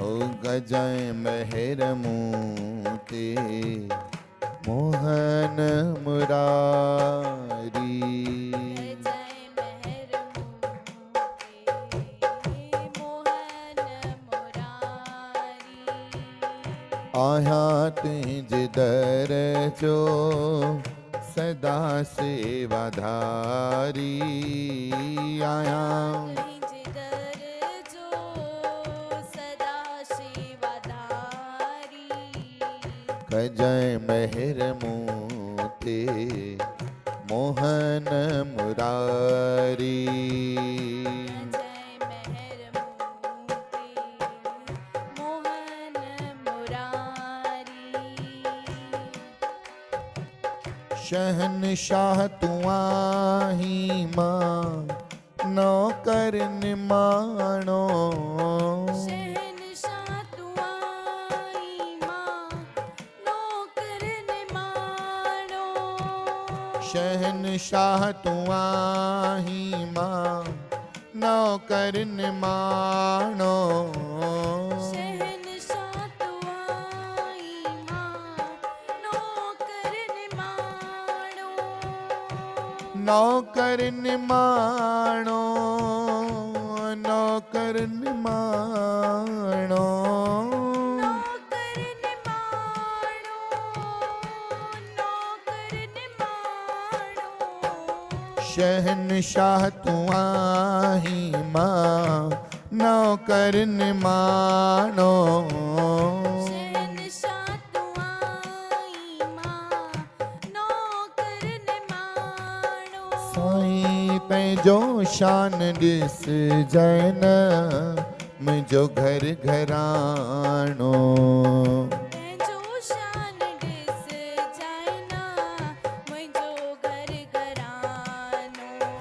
हो गजय मेहर मूते मोहन मुरारी। आया तुझ दर जो सदा सेवाधारी। आया गजय मेहर मूते मोहन मुरारी। शहनशाह तू आही मां नौकर निमाणो। शहनशाह तू आही मां नौकर निमाणो। नौकर निमाणो नौकर निमाणो। शहनशाह तू आही मां नौकर निमाणो। साईं पंहिंजो शान ॾिस जैन मुंहिंजो घर घराणो।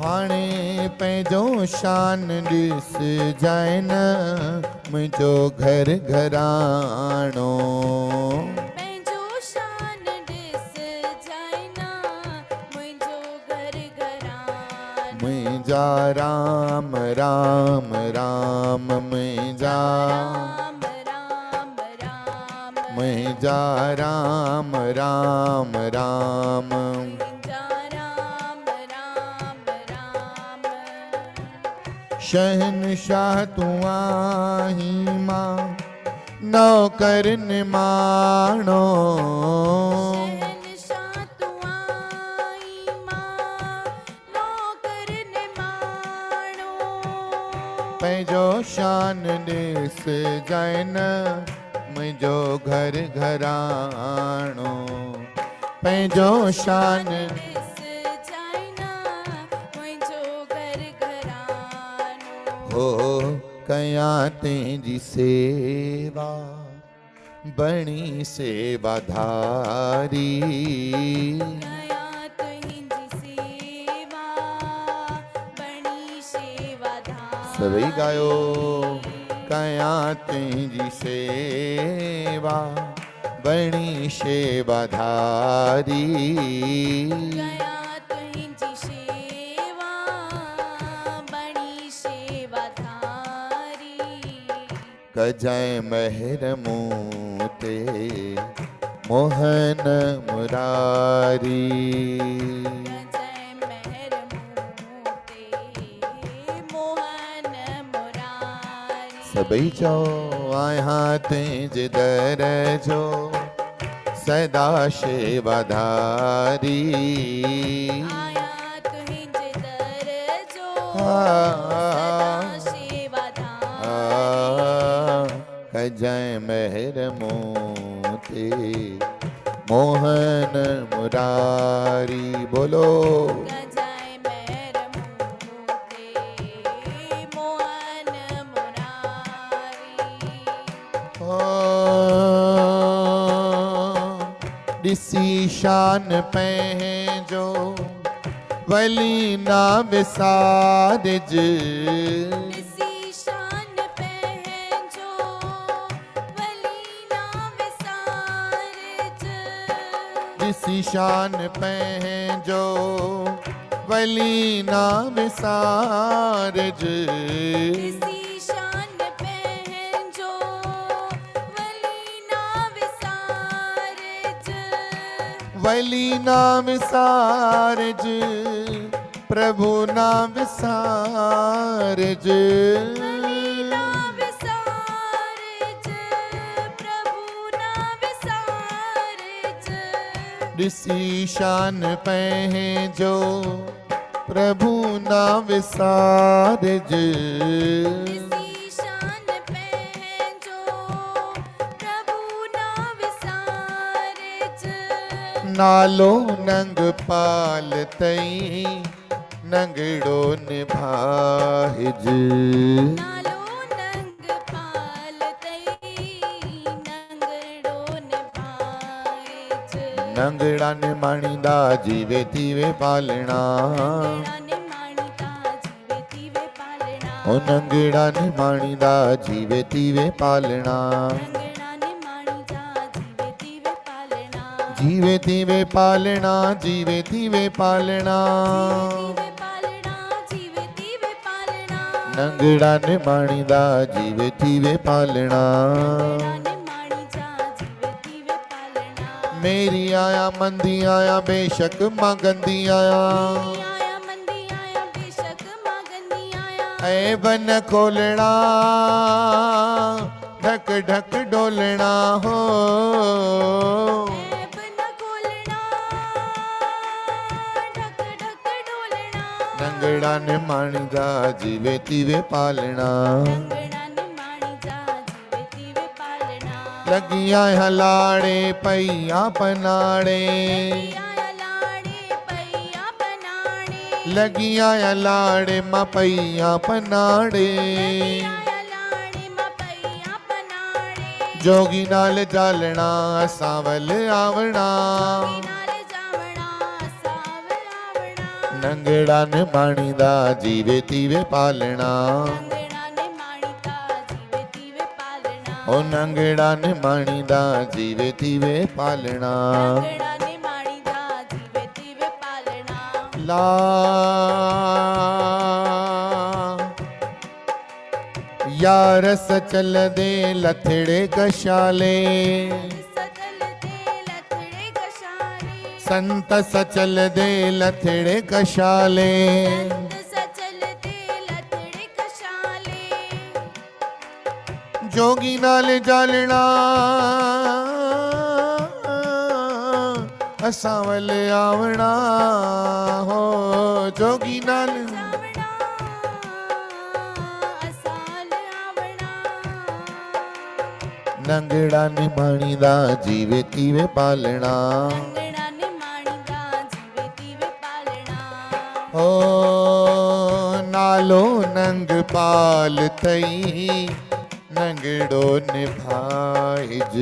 हाणे पंहिंजो शान ॾिस जैन मुंहिंजो घर घराणो। मुंहिंजा राम राम राम मुंहिंजा मुंहिंजा राम राम राम। शहनशाह तू आही मां नौकर निमाणो। पंहिंजो शान ॾिस जैन मुंहिंजो घर घराणो। पंहिंजो शान हो कयां तुंहिंजी सेवा बणी सेवाधारी। सभई गायो कयां तुंहिंजी सेवा बणी सेवाधारी। गजय मेहर मूते मोहन मुरारी। सभई चओ आया तुंहिंज दर जो सदा सेवाधारी। गजय मेहर मूते मोहन मुरारी। बोलो ॾिसी शान पंहिंजो वली ना विसारिज। ॾिसी शान पंहिंजो वली ना विसारिज। वैली ना विसारज प्रभु ना विसारज ना विसारज प्रभु ना विसारज ऋषि शान पह जो प्रभु ना विसारज इसी शान पहनजो प्रभु ना विसारज नालो नंग पाल तई नंगड़ो निभाहिज नालो नंग पाल तई नंगड़ो निभाइज नंगड़ा निमाणींदा जीवे थीवे पालना नंगड़ा निमाणीदा जीवे थीवे पालना ओ नंगड़ा निमाणींदा जीवे थीवे पालना नंगड़ा निमाणीदा जीवे थीवे पालना जीवे थीवे पालना जीवे थीवे पालना जीवे पालना जीवे थीवे पालना नंगड़ा निमाणींदा जीवे थीवे पालना नंगड़ा निमाणीदा जीवे थीवे पालना मेरी आया मंदी आया बेशक मां गंदी आया आया मंदी आया बेशक मां गंदी आया ऐ बन खोलना ढक ढक डोलना हो ऐब न खोलना ढक ढक डोलना नंगड़ा निमाणीदा जीवे थीवे पालना नंगड़ा निमाणीदा जीवे थीवे पालना लगी आया लाड़े पैया पनाड़े आया लाड़े पैया बनाने लगी आया लाड़े मां पैया पनाड़े आया लाड़े मां पैया बनाने जोगी नाल जालना सावल आवना नाले जावना सावल आवना नंगड़ा निमाणीदा जीवे थीवे पालना नंगड़ा निमाणीदा जीवे थीवे पालना ओ नंगड़ा निमाणीदा जीवे थीवे पालना नंगड़ा निमाणीदा जीवे थीवे पालना ला यारस चल दे लथड़े कशाले सचल दे लथड़े कशाले संत सचल दे लथड़े कशाले सचल दे लथड़े कशाले जोगी नाल जालना असावल आवना हो जोगी नाल जावना असाल आवना नंगड़ा निमाणीदा जीवे थीवे पालना नंगड़ा निमाणीदा जीवे थीवे पालना ओ नालो नंग पाल तई नंगड़ो निभाइज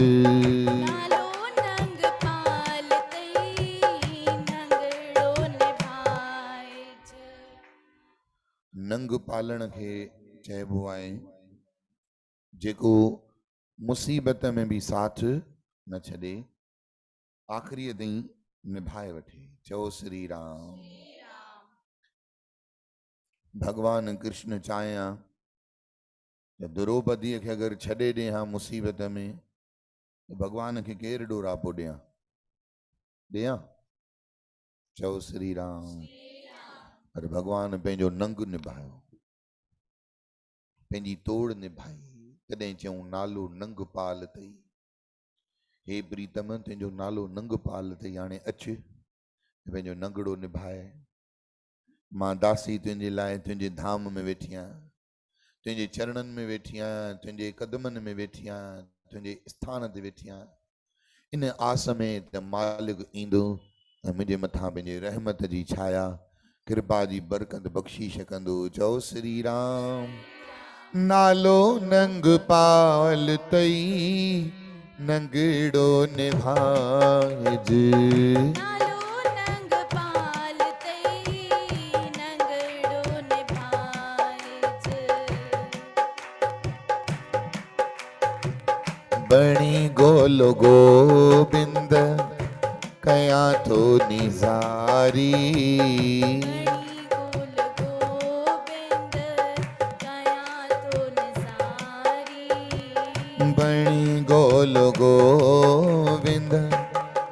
नालो नंग पाल तई नंगड़ो निभाइज नंग पालण खे चइबो आहे जेको मुसीबत में भी साथ न छॾे आख़िरीअ ताईं निभाए वठे चओ श्री राम भगवान कृष्ण चाहियां त द्रौपदीअ खे अगरि छॾे ॾे हा मुसीबत में त भगवान खे केरु ॾोरापो ॾियां चओ श्री राम पर भगवान पंहिंजो नंग निभायो पंहिंजी तोड़ निभाई तॾहिं चऊं नालो नंग पाल अथई हे प्रीतम तुंहिंजो नालो नंग पाल अथई हाणे अच पंहिंजो नंगड़ो निभाए मां दासी तुंहिंजे लाइ तुंहिंजे धाम में वेठी आहियां तुंहिंजे चरणनि में वेठी आहियां तुंहिंजे कदमनि में वेठी आहियां तुंहिंजे स्थान ते वेठी आहियां इन आस में त मालिक ईंदो ऐं मुंहिंजे मथां पंहिंजे रहमत जी छाया कृपा जी बरकत बख़्शीश कंदो चओ श्री राम नालो नंग पाल तई नंगड़ो निभाइज नालो नंग पाल तई नंगड़ो निभाइज बणी गोलो गोबिंद कया तो निजारी गोल गोबिंद कया तो निसारी बणी गोल गोविंद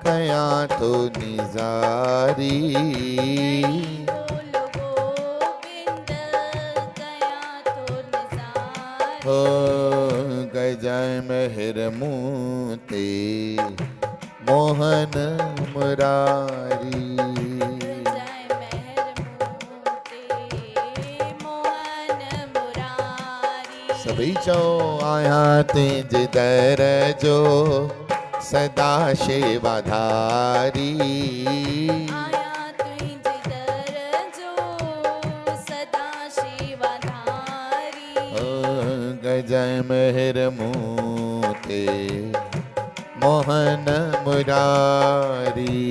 कया कयां तो निजारी बोलो गोविंद कया तो निसारी हो गजय मेहर मुँह ते मोहन मुरारी जय मेहर मूर्ति मोहन मुरारी सभी चो आया तेज दर जो सदा सेवाधारी आया तुझ दर जो सदा शिवधारी गजय मेहर मुँह ते मोहन मुरारी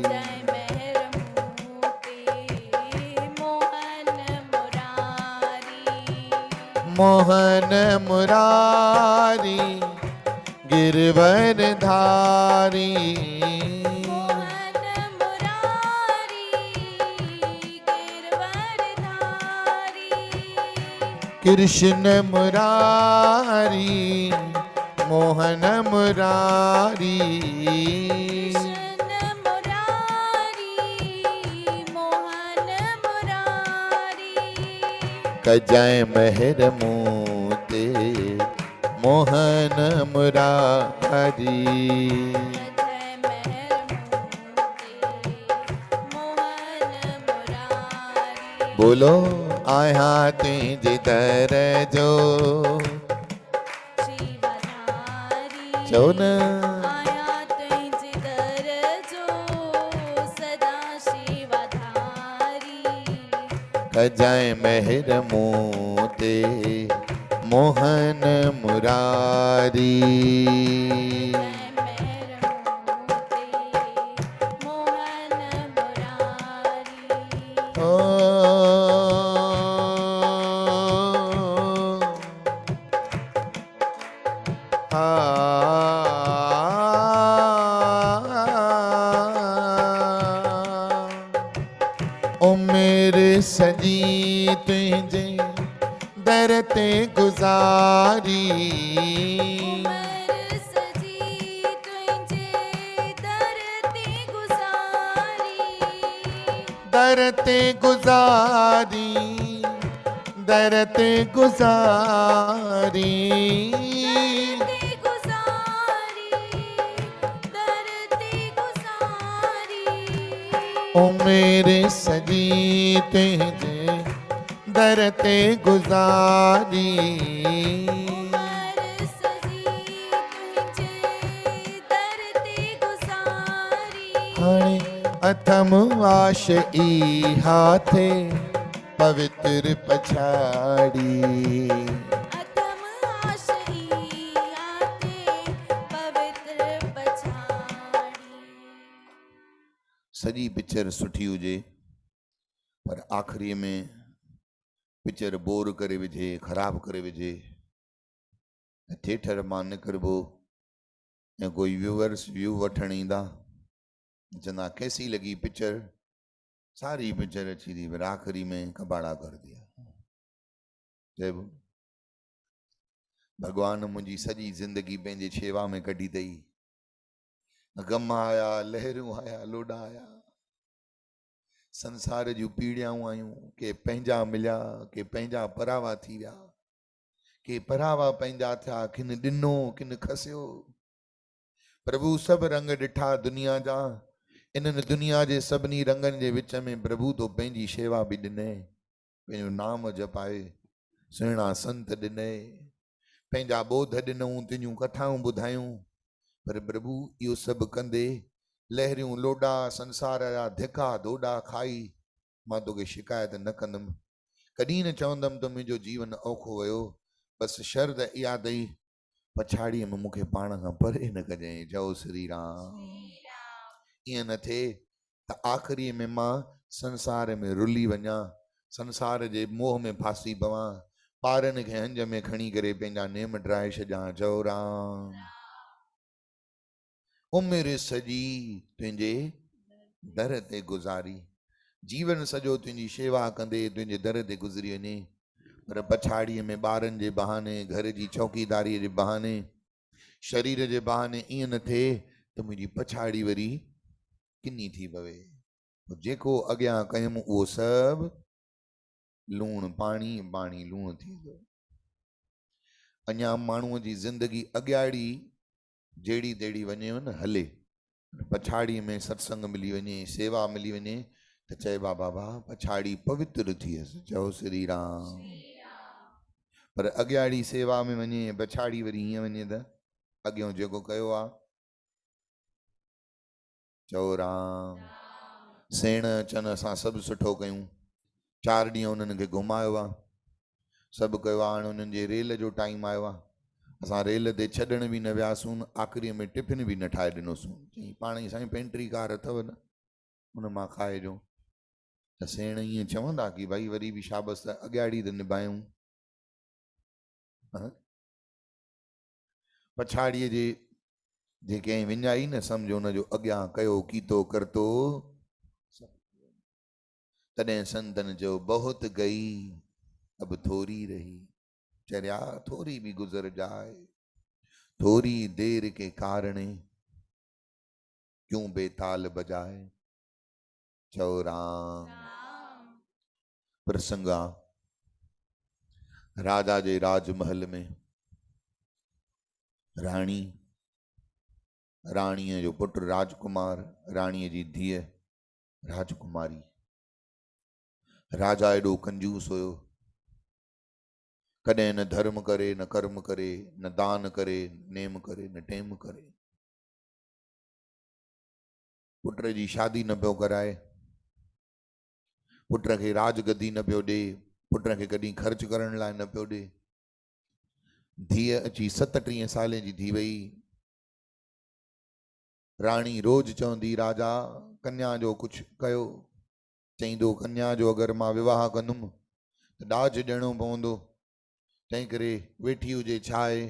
जय मेहर मूर्ति मोहन मुरारी मोहन मुरारी गिरवर धारी मोहन मुरारी गिरवरधारी कृष्ण मुरारी मोहन मुरारी कृष्ण मुरारी मोहन मुरारी कजय मेहर मुँह ते मोहन मुरारी जय मेहर मूर्ति मोहन मुरारी बोलो आया तेज दर जो शिवधारी चो न आया तुझ दर जो सदा शिवधारी कजय मेहर मुँह ते मोहन मुरारी जय मेहर मूर्ति मोहन मुरारी ओ ओ मेरे सजी तुझे दर ते गुजारी उमर सजी तुझे दर ते गुजारी दर ते गुजारी दर ते गुजारी ते गुजारी दर ते गुजारी ओ मेरे सजी तुझे दर ते गुजारी उमर सजी तुझे दर ते गुजारी हाणे अथम आश ई हाथे पवित्र पछाड़ी अथम आशई आते पवित्र पछाड़ी सॼी पिक्चर सुठी हुजे पर आख़िरीअ में पिक्चर बोर करे विझे ख़राब करे विझे थिएटर मां निकिरबो ऐं कोई व्यूअर्स व्यू वठण ईंदा चवंदा कैसी लगी पिक्चर सारी पिक्चर अच्छी थी पर आखिरी में कबाड़ा कर दिया चइबो भगवान मुंहिंजी सॼी ज़िंदगी पंहिंजे शेवा में कढी अथई गम आया लहरूं आया लोॾा आया संसार जूं पीड़ियाऊं आयूं के पंहिंजा मिलिया के पंहिंजा परावा थी विया के परावा पंहिंजा थिया किन ॾिनो किन खसियो प्रभु सभु रंग ॾिठा दुनिया जा इन्हनि दुनिया जे सभिनी रंगनि जे विच में प्रभु तो पंहिंजी शेवा बि ॾिनई पंहिंजो नाम जपाए सुहिणा संत ॾिनई पंहिंजा ॿोध ॾिनऊं तुंहिंजूं कथाऊं ॿुधायूं पर प्रभु इहो सभु कंदे लहरियूं लोॾा संसार जा धिका दोॾा खाई मां तोखे शिकायत न कंदुमि कॾहिं न चवंदुमि त मुंहिंजो जीवन औखो वियो बसि शर्त इहा अथई पछाड़ीअ में मूंखे पाण खां परे न कजांइ जय श्री राम ईअं न थिए त आख़िरीअ में मां संसार में रुली वञा संसार जे मोह में फासी पवां ॿारनि खे हंज में खणी करे पंहिंजा नेम ड्राए छॾियां जय राम उमिरि सॼी तुंहिंजे दर ते गुज़ारी जीवन सॼो तुंहिंजी शेवा कंदे तुंहिंजे दर ते गुज़री वञे पर पछाड़ीअ में ॿारनि जे बहाने घर जी चौकीदारीअ जे बहाने शरीर जे बहाने ईअं न थिए त मुंहिंजी पछाड़ी वरी किनी थी पवे। जेको अॻियां कयुमि उहो सभु लूणु पाणी पाणी लूणु थी वियो। अञा माण्हूअ जी ज़िंदगी अॻियाड़ी जहिड़ी तहिड़ी वञेव न हले, पछाड़ीअ में सत्संग मिली वञे, सेवा मिली वञे त चइबा बाबा पछाड़ी पवित्र थियसि। चओ श्री राम। पर अॻियाड़ी सेवा में वञे पछाड़ी वरी हीअं वञे त अॻियों जेको कयो आहे चओ राम। सेण अचनि असां सभु सुठो कयूं, 4 ॾींहं उन्हनि खे घुमायो आहे, सभु कयो आहे। हाणे उन्हनि जे रेल जो टाइम आयो आहे, असां रेल ते छॾण बि न वियासीं, आख़िरीअ में टिफिन बि न ठाहे ॾिनोसीं। चई पाण ई साईं पेंट्री कार अथव न, उन मां खाइजो। त सेण ईअं चवंदा कि भाई वरी बि शाबस त अॻियाड़ी त निभायूं। पछाड़ीअ जे कंहिं विञाई न सम्झो उनजो अॻियां कयो कीतो करतो। तॾहिं संतन जो बहुत गई अब थोड़ी रही, चरिया थोड़ी भी गुजर जाए, थोड़ी देर के कारणे क्यों बेताल बजाए। चौ राम। प्रसंगा राजा जे राजमहल में राणी, राणीअ जो पुट राजकुमार, राणीअ जी धीअ राजकुमारी। राजा एॾो कंजूस हुयो, कॾहिं न धर्म करे, न कर्म करे, न दान करे, नेम करे, न टेम करे। पुट जी शादी न पियो कराए, पुट खे राजगद्दी न पियो ॾे, पुट खे कॾहिं ख़र्च करण लाइ न पियो ॾे। धीअ अची 37 साले जी थी वई। राणी रोज चवंदी राजा कन्या जो कुछ कयो। चईंदो कन्या जो अगर मां विवाह कंदुमि त ॾाज ॾियणो पवंदो, तंहिं करे वेठी हुजे छा आहे,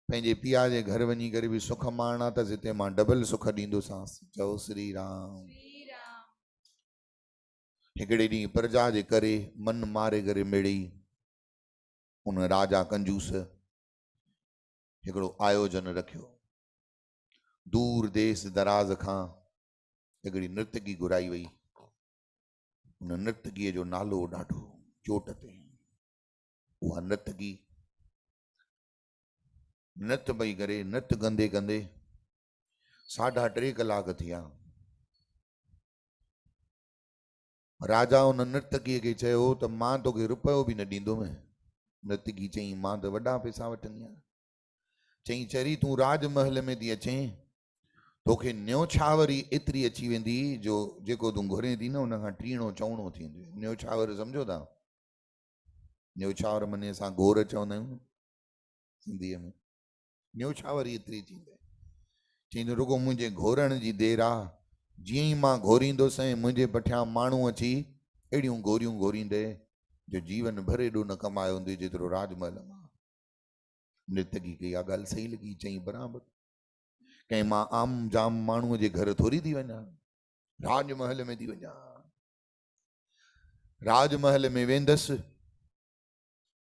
पंहिंजे पिया जे घर वञी करे बि सुख माणा अथसि, हिते मां डबल सुख ॾींदोसांसि। चओ श्री राम। हिकिड़े ॾींहुं प्रजा जे करे मन मारे करे मिड़ई उन राजा कंजूस हिकिड़ो आयोजन रखियो। दूर देश दराज खां हिकिड़ी नृतकी घुराई वई। उन नृतकीअ जो नालो ॾाढो चोट ते। उहा नृतकी नृत्य पई करे, नृत्य कंदे कंदे 3.5 कलाक थिया। राजा उन नृतकीअ खे चयो त मां तोखे रुपयो बि न ॾींदुमि। नृतकी चई मां त वॾा पैसा वठंदी आहियां। चई चरी तूं राजमहल में थी अचें, तोखे न्योछावरी एतिरी अची वेंदी जो जेको तूं घुरे थी न उन खां टीणो चवणो थींदो। न्योछावर सम्झो था? न्योछावर मने असां घोर चवंदा आहियूं सिंधीअ में, न्योछावर एतिरी थींदी। चई रुगो मुंहिंजे घोरण जी देर आहे, जीअं ई मां घोरींदुसि मुंहिंजे पुठियां माण्हू अची अहिड़ियूं गोरियूं घोरींदे जो जीवन भर एॾो न कमायो हूंदे जेतिरो राजमहल मां। नृतकी खे इहा ॻाल्हि सही लॻी। चई बराबरि, कंहिं मां आम जाम माण्हूअ जे घर थोरी थी वञा, राजमहल में थी वञा। राजमहल में वेंदसि,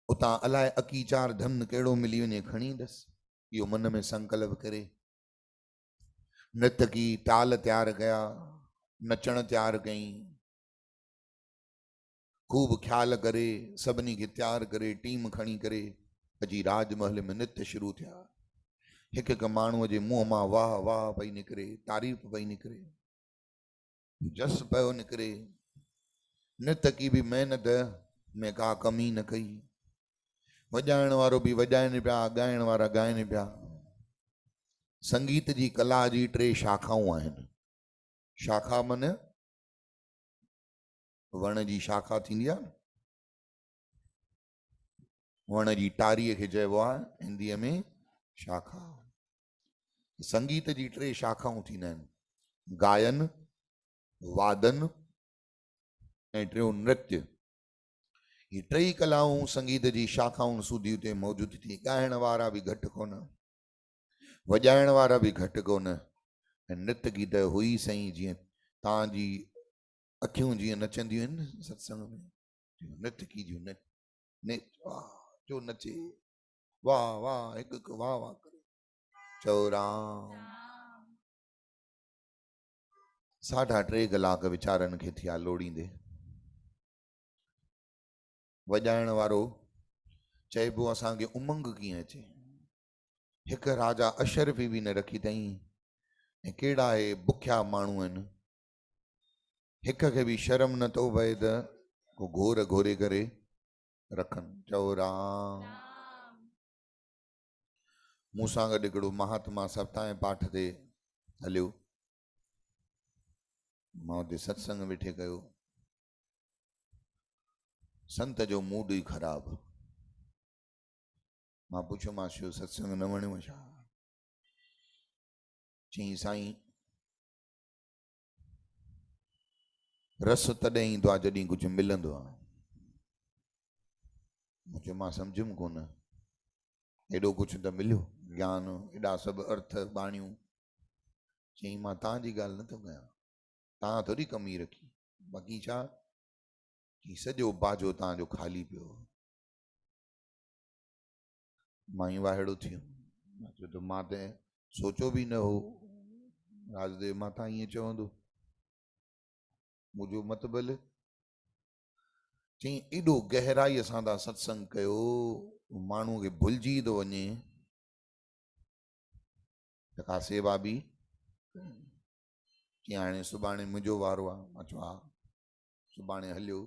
उतां अलाए अकी 4 धन कहिड़ो मिली वञे खणी ईंदसि, इहो मन में संकल्प करे नृतकी ताल तैयार कया, नचण तैयार कई, खूब ख्याल करे सभिनी खे तैयार करे टीम खणी करे अजी राजमहल में नृत्य शुरू थिया। हिकु हिकु माण्हूअ जे मुंहं मां वाह वाह पई निकिरे, तारीफ़ पई निकिरे, जस पियो निकिरे। नृतकी बि महिनत में का कमी न कई, वॼाइण वारो बि वॼाइनि पिया, ॻाइण वारा ॻाइनि पिया। संगीत जी कला जी 3 शाखाऊं आहिनि। शाखा मन वण जी शाखा थींदी आहे, वण जी टारीअ खे चइबो आहे हिंदीअ में शाखा। संगीत जी 3 शाखाऊं थींदा आहिनि, गायन, वादन ऐं टियों नृत्य। ये 3 कलाऊं संगीत जी शाखाऊं सूदी उते मौजूद थी। ॻाइण वारा बि घटि कोन, वॼाइण वारा बि घटि कोन, ऐं नृतकी त हुई सही जीअं तव्हांजी अखियूं जीअं नचंदियूं आहिनि न सत्संग में, नृतकी जूं वाह जो नचे, वाह वाह हिकु हिकु वाह वाह करे। चओ राम। 3.5 कलाक वीचारनि खे थिया लोड़ींदे। वॼाइण वारो चइबो असांखे उमंग कीअं अचे। हिकु राजा अशरफी बि न रखी अथई ऐं कहिड़ा हे बुखिया माण्हू आहिनि, हिक खे बि शर्म नथो पए त को घोर घोरे करे रखनि। चओ राम। मूंसां गॾु हिकिड़ो महात्मा सप्ताह पाठ ते हलियो, मां हुते सत्संग वेठे कयो। संत जो मूड ई ख़राब। मां पुछियोमांसि छो सत्संग न वणियो छा? चई साईं रस तॾहिं ईंदो आहे जॾहिं कुझु मिलंदो आहे। मूंखे मां सम्झुमि कोन, हेॾो कुझु त मिलियो, ज्ञान हेॾा सभु अर्थ बाणियूं। चई मां तव्हांजी ॻाल्हि नथो कयां, तव्हां थोरी कमी रखी, बाक़ी छा कि सॼो बाजो तव्हांजो ख़ाली पियो। मां ई वाहेड़ो थी वियुमि, चयो त मां त सोचो बि न हो राजदेव माता ईअं चवंदो, मुंहिंजो मतबल। चई एॾो गहराईअ सां था सत्संग कयो, माण्हूअ खे भुलिजी थो वञे त का सेवा बि। चई हाणे सुभाणे मुंहिंजो वारो आहे। मां चयो हा। सुभाणे हलियो,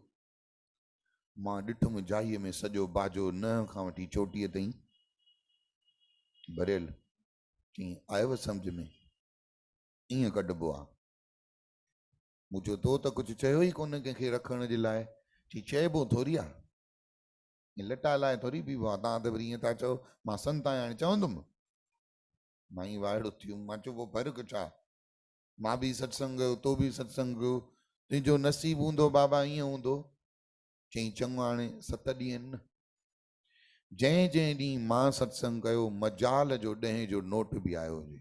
मां ॾिठुमि जाईअ में सॼो बाजो न खां वठी चोटीअ ताईं भरियल। चई आयव सम्झ में, ईअं कढिबो आहे। मूं चयो तो त कुझु चयो ई कोन कंहिंखे रखण जे लाइ। चई चइबो थोरी आहे, लटा लाइ थोरी बीबो आहे। तव्हां त वरी ईअं था चओ मां संत आहियां हाणे चवंदुमि। मां ई वाइड़ो थी वियुमि। मां चयो पोइ फ़र्क़ु छा, मां बि सत्संग कयो, तो बि सत्संग कयो, तुंहिंजो नसीबु हूंदो बाबा ईअं हूंदो। चई चङो हाणे 7 ॾींहं आहिनि न, जंहिं जंहिं ॾींहुं मां सत्संग कयो मजाल जो 10 जो नोट बि आयो हुजे,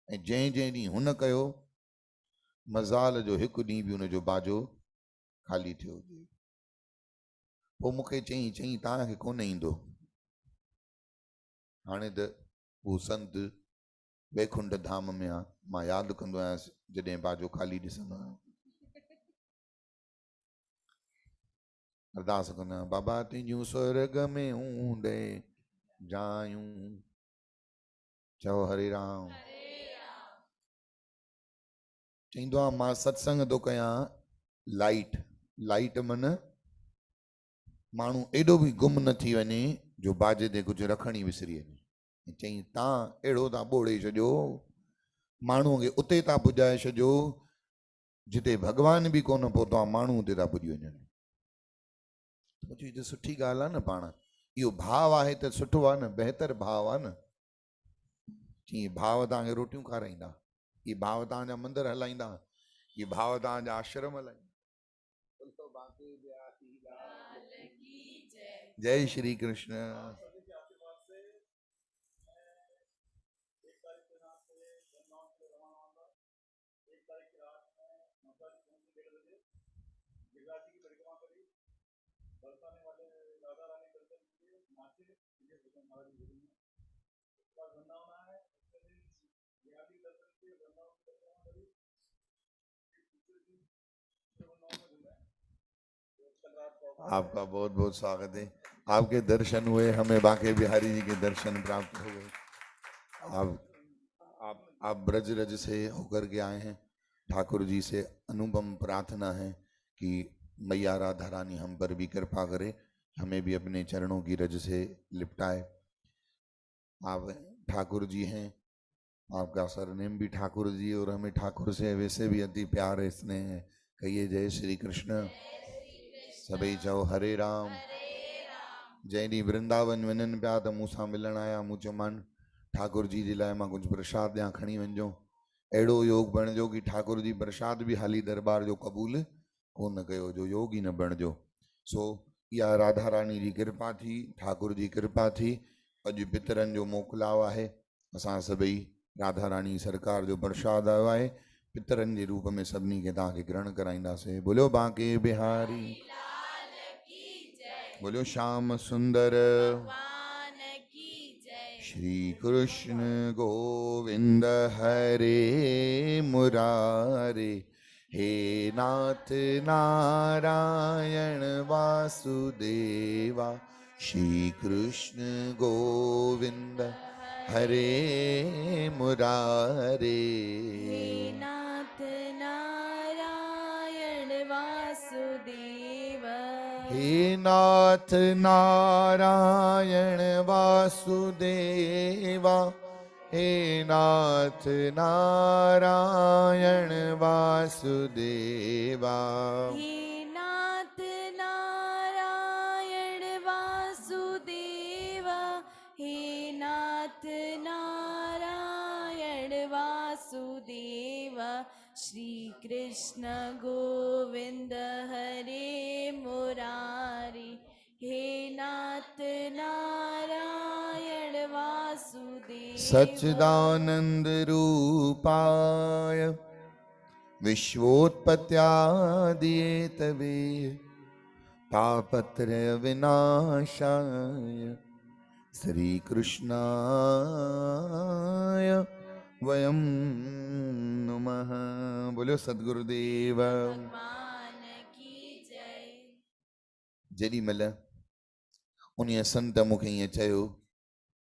ऐं जंहिं जंहिं ॾींहुं हुन कयो मज़ाल जो हिकु ॾींहुं बि हुनजो बाजो ख़ाली थियो हुजे। पोइ मूंखे चई तव्हांखे कोन ईंदो। हाणे त उहो संत वैकुंठ धाम में आहे, मां यादि कंदो आहियां जॾहिं बाजो ख़ाली ॾिसंदो आहियां। अरदास कंदो आहियां, बाबा तुंहिंजूं स्वर्ग में हूंदे जायूं। चओ हरे राम। चईंदो आहे मां सत्संग थो कयां लाइट। लाइट मन माण्हू एॾो बि गुम न थी वञे जो बाजे ते कुझु रखण ई विसरी वञे। चई तव्हां अहिड़ो था ॿोड़े छॾियो, माण्हूअ खे उते था पुॼाए छॾियो जिते भॻवान बि कोन पहुतो आहे, माण्हू उते था पुॼी वञनि। मुंहिंजी त सुठी ॻाल्हि आहे न, पाण इहो भाव आहे त सुठो आहे न, बहितर भाव आहे न। चई भाव तव्हांखे रोटियूं खाराईंदा, ये भाव तव्हांजा मंदर हलाईंदा, ये भाव तव्हांजा आश्रम हलाईंदा। जय श्री कृष्ण। आपका बहुत बहुत स्वागत है। आपके दर्शन हुए, हमें बांके बिहारी जी के दर्शन प्राप्त हो गए। आप ब्रज रज से होकर के आए हैं। ठाकुर जी से अनुपम प्रार्थना है कि मैया राधा रानी हम पर भी कृपा करे, हमें भी अपने चरणों की रज से लिपटाए। आप ठाकुर जी हैं, आपका सरनेम भी ठाकुर जी, और हमें ठाकुर से वैसे भी अति प्यार है, स्नेह है। कहिए जय श्री कृष्ण। सभई चओ हरे राम। जंहिं ॾींहुं वृंदावन वञनि पिया त मूंसां मिलण आया, मूं चयोमानि ठाकुर जी जे लाइ मां कुझु प्रसाद ॾियां, खणी वञिजो। अहिड़ो योग बणिजो कि ठाकुर जी प्रसाद बि हाली दरबार जो क़बूल कोन कयो, जो योग ई न बणिजो। सो इहा राधा रानी जी कृपा थी, ठाकुर जी कृपा थी। अॼु पितरनि जो मोकिलाव आहे, असां सभई राधा रानी सरकार जो प्रसाद आयो आहे, पितरनि जे रूप में सभिनी खे तव्हांखे ग्रहण कराईंदासीं। बोलो बांके बिहारी, बोलो श्याम सुंदर, भगवान की जय। श्री कृष्ण गोविंद हरे मुरारे, हे नाथ नारायण वासुदेवा। श्री कृष्ण गोविंद हरे मुरारे, हे नाथ नारायण वासुदेव। हे नाथ नारायण वासुदेवा, हे नाथ नारायण वासुदेवा। हे नाथ नारायण वासुदेव। हे नाथ नारायण वासुदेव। श्री कृष्ण गोविंद हरे मुरारी, हे नाथ नारायण वासुदेव। सच्चिदानंद रूपाय विश्वोत्पत्त्यादिहेतवे, तापत्रय विनाशाय श्री कृष्णाय वयं नुमः। बोलो सद्गुरुदेव भगवान की जय। जेॾी महिल उन संत मूंखे ईअं चयो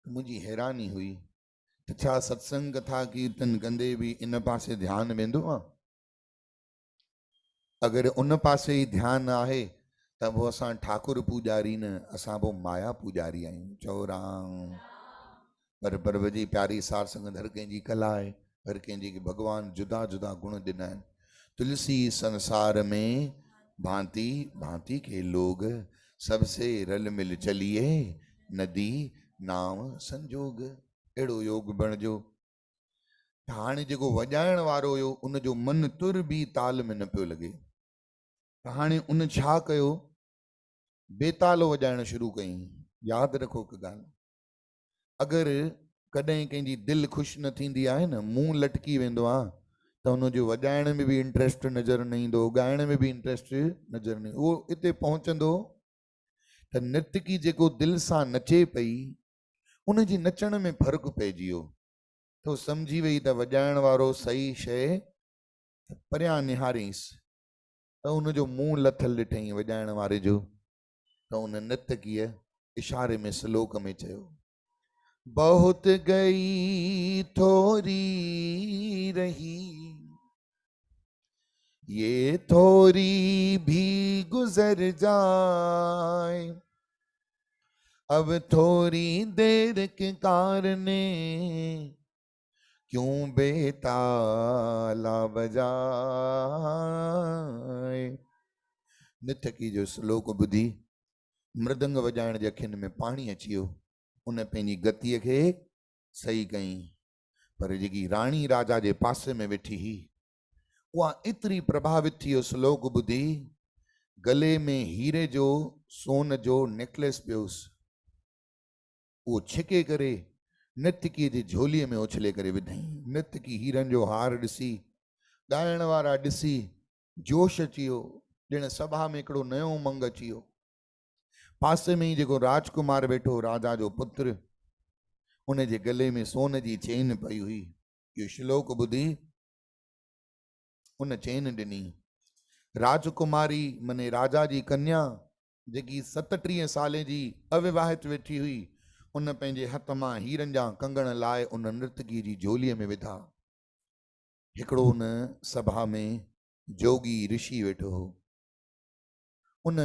त मुंहिंजी हैरानी हुई त छा सत्संग कथा कीर्तन कंदे बि इन पासे ध्यानु वेंदो आहे? अगरि उन पासे ई ध्यानु आहे त पोइ असां ठाकुर पूॼारी न, असां पोइ माया पूॼारी आहियूं। चओ राम। पर पर्व जी प्यारी सार संगत हर कंहिंजी कला आहे, हर कंहिंजे भगवान जुदा जुदा गुण ॾिना आहिनि। तुलसी संसार में भांति भांति के लोग, सबसे रल मिल चलिए नदी नाम संजोग। अहिड़ो योग बणिजो। हाणे जेको वॼाइण वारो हुयो उनजो मन तुर बि ताल में न पियो लॻे। हाणे उन छा कयो, बेताल वॼाइण शुरू कई। यादि रखो हिकु ॻाल्हि, अगरि कॾहिं कंहिंजी दिलि ख़ुशि न थींदी आहे न, मुंहुं लटकी वेंदो आहे, त हुनजो वॼाइण में बि इंट्रस्ट नज़र न ईंदो, ॻाइण में बि इंट्रस्ट नज़र न ईंदो। उहो हिते पहुचंदो त नृतकी जेको दिलि सां नचे पई, उनजी नचण में फ़र्क़ु पइजी वियो। तो सम्झी वई त वॼाइण वारो सही शइ परियां निहारींसि, त उनजो मुंहुं लथल ॾिठईं वॼाइण वारे जो। त उन नृतकीअ इशारे में श्लोक में चयो, बहुत गई थोरी रही, ये थोरी भी गुजर जाए, अब थोड़ी देर के कारणे क्यों बेताला बजाए। नृतकी जो श्लोक ॿुधी मृदंग वॼाइण जे अखियुनि में पाणी अची वियो। उन पंहिंजी गतीअ खे सही कई। पर जेकी राणी राजा जे पासे में वेठी हुई, उहा एतिरी प्रभावित थी वियो श्लोक ॿुधी, गले में हीरे जो सोन जो नेकलेस पियोसि, उहो छिके करे नृतकीअ जी झोलीअ में उछले करे विधई। नृतकी हीरनि जो हार ॾिसी, ॻाइण वारा ॾिसी, जोश अची वियो। ॼण सभा में हिकिड़ो नयो उमंग अची वियो। पासे में ई जेको राजकुमार वेठो, राजा जो पुत्र, उन जे गले में सोन जी चेन पई हुई। इहो श्लोक ॿुधी उन चेन ॾिनी। राजकुमारी मने राजा जी कन्या, जेकी 37 साले जी अविवाहित वेठी हुई, उन पंहिंजे हथ मां हीरनि जा कंगण लाए उन नृतकीअ जी झोलीअ में विधा। हिकिड़ो उन सभा में जोगी ऋषि वेठो हो। उन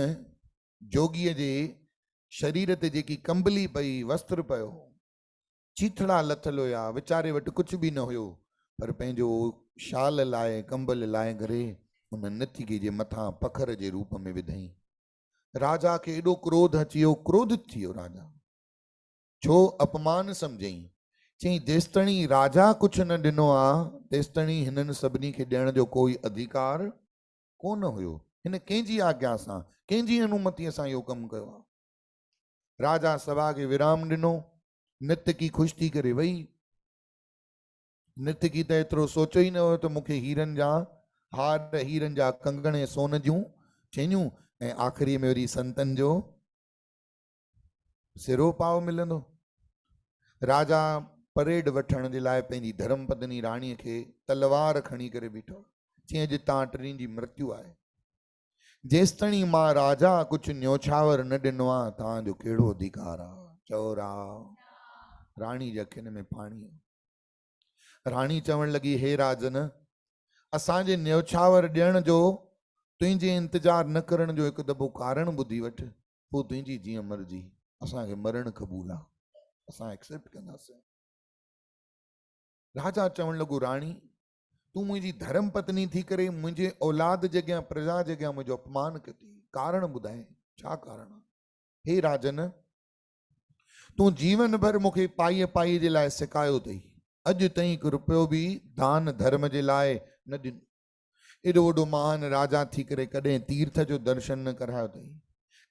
जोगीअ जे शरीर ते जेकी कंबली पई, वस्त्र पियो, चीथड़ा लथल हुया, वीचारे वटि कुझु बि न हुयो, पर पंहिंजो शाल लाए, कंबल लाए करे उन नृतकीअ जे मथां पखर जे रूप में विधई। राजा खे एॾो क्रोध अची वियो, क्रोधित थी वियो राजा। छो अपमान सम्झई। चई जेसिताणी राजा कुझु न ॾिनो आहे, तेसिताणी हिननि सभिनी खे ॾियण जो कोई अधिकार कोन हुयो। हिन कंहिंजी आज्ञा सां, कंहिंजी अनुमतीअ सां इहो कमु कयो आहे। राजा सभा खे विराम ॾिनो। नृतकी ख़ुशि थी करे वई। नृतकी त एतिरो सोचो ई न हुयो त मूंखे हीरनि जा हार, हीरनि जा कंगण, सोन जूं चेनियूं ऐं आख़िरीअ में वरी संतनि जो सिरो पाव मिलंदो। राजा परेड वठण जे लाइ पंहिंजी धर्म पत्नी राणीअ खे तलवार खणी करे बीठो, चईं अॼु तव्हां टिनी जी मृत्यु आहे, जेसिताईं मां राजा कुझु न्योछावर न ॾिनो आहे तव्हांजो कहिड़ो अधिकार आहे? चओ राणी जे अखियुनि में पाणी। राणी चवण लॻी, हे राजन, असांजे न्योछावर ॾियण जो तुंहिंजे इंतजार न करण जो हिकु दफ़ो कारण ॿुधी वठ, पोइ तुंहिंजी जीअं मर्ज़ी, असांखे मरण क़बूल आहे, असां एक्सेप्ट कंदासीं। राजा चवण लॻो, राणी तूं मुंहिंजी धर्म पत्नी थी करे मुंहिंजे औलाद जे अॻियां प्रजा जे अॻियां मुंहिंजो अपमान कयो, कारण ॿुधाए छा कारण आहे? हे राजन, तूं जीवन भर मूंखे पाईअ पाईअ जे लाइ सिकायो अथई, अॼु ताईं हिकु रुपयो बि दान धर्म जे लाइ न ॾिनो, एॾो वॾो महान राजा थी करे कॾहिं तीर्थ जो दर्शन न करायो अथई,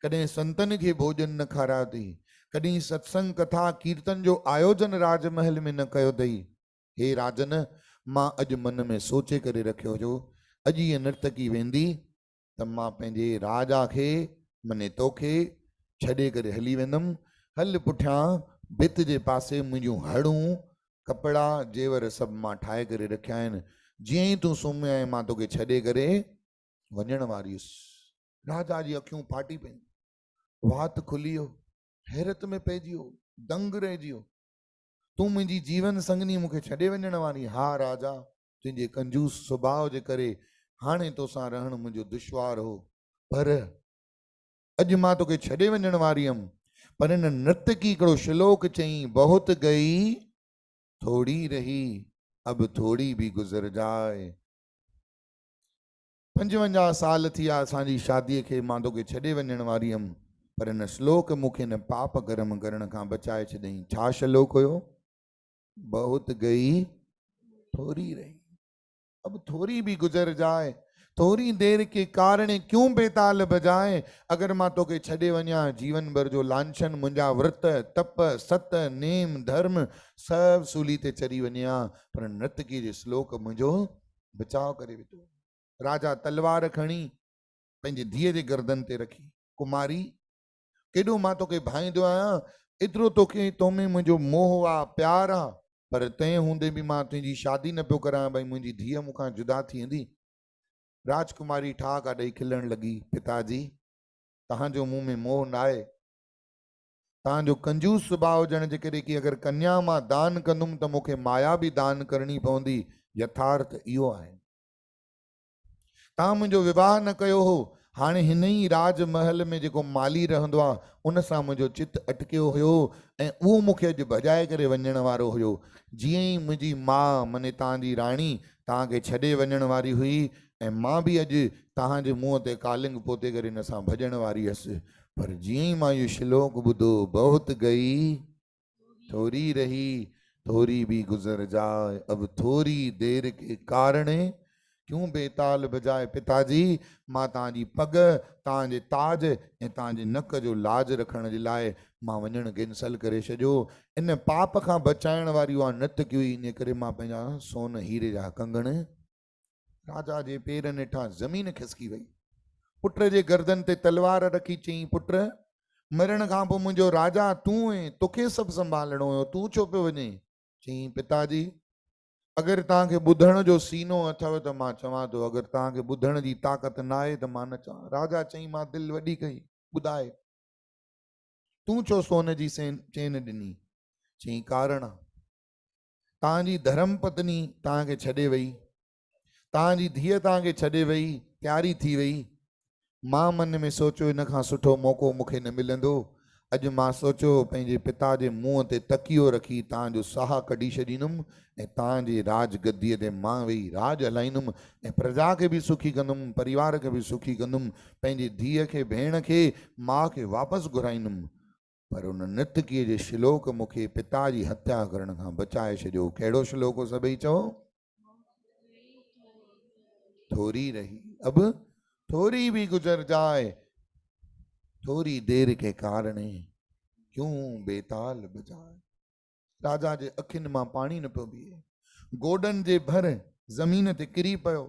कॾहिं संतनि खे भोजन न खारायो अथई, कॾहिं सत्संग कथा कीर्तन जो आयोजन राजमहल में न कयो अथई। हे राजन, मां अॼु मन में सोचे करे रखियो हो, अॼु हीअ नर्तकी वेंदी त मां पंहिंजे राजा खे मने तोखे छॾे करे हली वेंदुमि, हल पुठियां भित जे पासे मुंहिंजूं हड़ूं कपिड़ा जेवर सभु मां ठाहे करे रखिया आहिनि, जीअं ई तूं सुम्हियो आहीं मां तोखे छॾे करे वञण वारी हुअसि। राजा जी अखियूं फाटी पयूं, वात खुली वियो, हैरत में पइजी वियो, दंग रहिजी वियो, तूं मुंहिंजी जीवन संगनी मूंखे छॾे वञण वारी? हा राजा, तुंहिंजे कंजूस सुभाउ जे करे हाणे तोसां रहणु मुंहिंजो दुश्वार हो, पर अॼु मां तोखे छॾे वञण वारी हुअमि। पर हिन नर्तकी हिकिड़ो श्लोक चई, बहुत गई थोड़ी रही अब थोड़ी भी गुज़र जाए। 55 साल थी विया असांजी शादीअ खे, मां तोखे छॾे वञण वारी हुअमि, पर हिन श्लोक मूंखे हिन पाप कर्म करण खां बचाए छॾईं। छा श्लोक हुयो? बहुत गई थोड़ी रही अब थोड़ी भी गुजर जाए, थोड़ी देर के कारण क्यों बेताल बजाए। अगर मां तोखे छॾे वञा, जीवन भर जो लांछन मुंहिंजा व्रत तप सत नेम धर्म सभु सूली ते चढ़ी वञे हा, पर नर्तकी जे श्लोक मुंहिंजो बचाव करे विधो। राजा तलवार खणी पंहिंजी धीअ जे गर्दन ते रखी, कुमारी केॾो मां तोखे भाईंदो आहियां, एतिरो तोखे तोमें मुंहिंजो मोह आहे प्यार आहे, पर तंहिं हूंदे बि मां तुंहिंजी शादी न पियो करां, भई मुंहिंजी धीअ मूंखां जुदा थी वेंदी। राजकुमारी ठाका ॾेई खिलण लॻी, पिताजी तव्हांजो मुंह में मोह न आहे, तव्हांजो कंजूस सुभाउ हुजण जे करे कि अगरि कन्या मां दान कंदुमि त मूंखे माया बि दान करणी पवंदी, यथार्थ इहो आहे। तव्हां मुंहिंजो विवाह न कयो हो, हाणे हिन ई राजमहल में जेको माली रहंदो आहे उन सां मुंहिंजो चित अटकियो हुयो ऐं उहो मूंखे अॼु भॼाए करे वञण वारो हुयो। जीअं ई मुंहिंजी माउ माने तव्हांजी राणी तव्हांखे छॾे वञण वारी हुई ऐं मां बि अॼु तव्हांजे मुंहं ते कालिंग पोते करे हिन सां भॼण वारी हुअसि, पर जीअं ई मां इहो श्लोक ॿुधो, बहुत गई थोड़ी रही थोड़ी भी गुज़र जाए, अब थोड़ी देर के कारण क्यों बेताल बजाए। पिताजी, मां तव्हांजी पग तव्हांजे ताज ऐं तव्हांजे नक जो लाज रखण जे लाइ मां वञणु कैंसल करे छॾियो। इन पाप खां बचाइण वारी उहा नर्तकी हुई, इन करे मां पंहिंजा सोन हीरे जा कंगण। राजा जे पेरनि हेठां ज़मीन खिसकी वई, पुट जे गर्दन ते तलवार रखी चई, पुट मरण खां पोइ मुंहिंजो राजा तूं ऐं तोखे सभु संभालणो हुयो, तूं छो पियो वञे? चई, पिताजी अगरि तव्हांखे ॿुधण जो सीनो अथव त मां चवां थो, अगरि तव्हांखे ॿुधण जी ताक़त न आहे त मां न चवां। राजा चई, मां दिलि वॾी कई, ॿुधाए तूं छो सोन जी चेन ॾिनी? चई, कारण आहे तव्हांजी धर्म पत्नी तव्हांखे छॾे वई, तव्हांजी धीअ तव्हांखे छॾे वई, प्यारी थी वई, मां मन में सोचियो इन खां सुठो मौक़ो मूंखे न मिलंदो। अॼु मां सोचियो पंहिंजे पिता जे मुंहं ते तकियो रखी तव्हांजो साहु कढी छॾींदुमि ऐं तव्हांजे राज गद्दीअ ते मां वेही राज हलाईंदुमि ऐं प्रजा खे बि सुखी कंदुमि, परिवार खे बि सुखी कंदुमि, पंहिंजी धीअ खे भेण खे माउ खे वापसि घुराईंदुमि। पर उन नर्तकीअ जे श्लोक मूंखे पिता जी हत्या करण खां बचाए छॾियो। कहिड़ो श्लोक हो? सभई चओ, थोड़ी रही अब थोड़ी भी गुजर जाए, थोड़ी देर के कारण क्यों बेताल बजाए। राजा जे अखियुनि मां पाणी न पियो बीहे, गोडनि जे भर ज़मीन ते किरी पियो,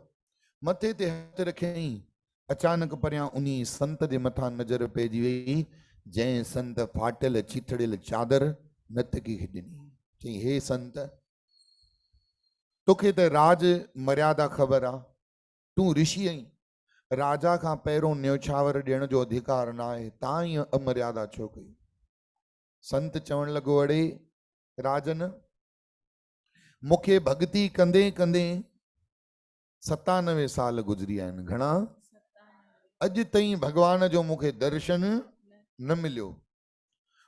मथे ते हथ रखियईं। अचानक परियां उन संत जे मथां नज़र पइजी वई, जंहिं संत फाटल छिथड़ियल चादर नर्तकी खे ॾिनी। चई हे संत, तोखे त राज मर्यादा ख़बर आहे, तूं ऋषि आहीं, राजा खां पहिरों न्योछावर ॾियण जो अधिकार न आहे, तां ईअं अमर्यादा छो कई? संत चवण लॻो, अड़े राजन, मूंखे भक्ति कंदे कंदे 97 साल गुज़री आहिनि। घणा? अॼु ताईं भगवान जो मूंखे दर्शन न मिलियो।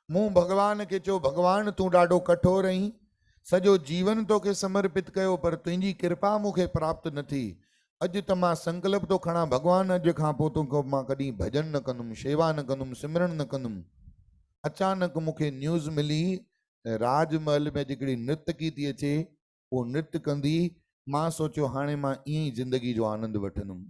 मूं भगवान खे चयो, भगवान तूं ॾाढो कठोर आहीं, सॼो जीवन तोखे समर्पित कयो, पर तुंहिंजी कृपा मूंखे प्राप्त न थी। अॼु त मां संकल्प थो खणा, भगवान अॼु खां पोइ तोखां मां कॾहिं भजन न कंदुमि, शेवा न कंदुमि, सिमरन न कंदुमि। अचानक मूंखे न्यूज़ मिली त राजमहल में हिकिड़ी नृतकी थी अचे, उहो नृत्य कंदी। मां सोचियो हाणे मां ईअं ई ज़िंदगी जो आनंद वठंदुमि।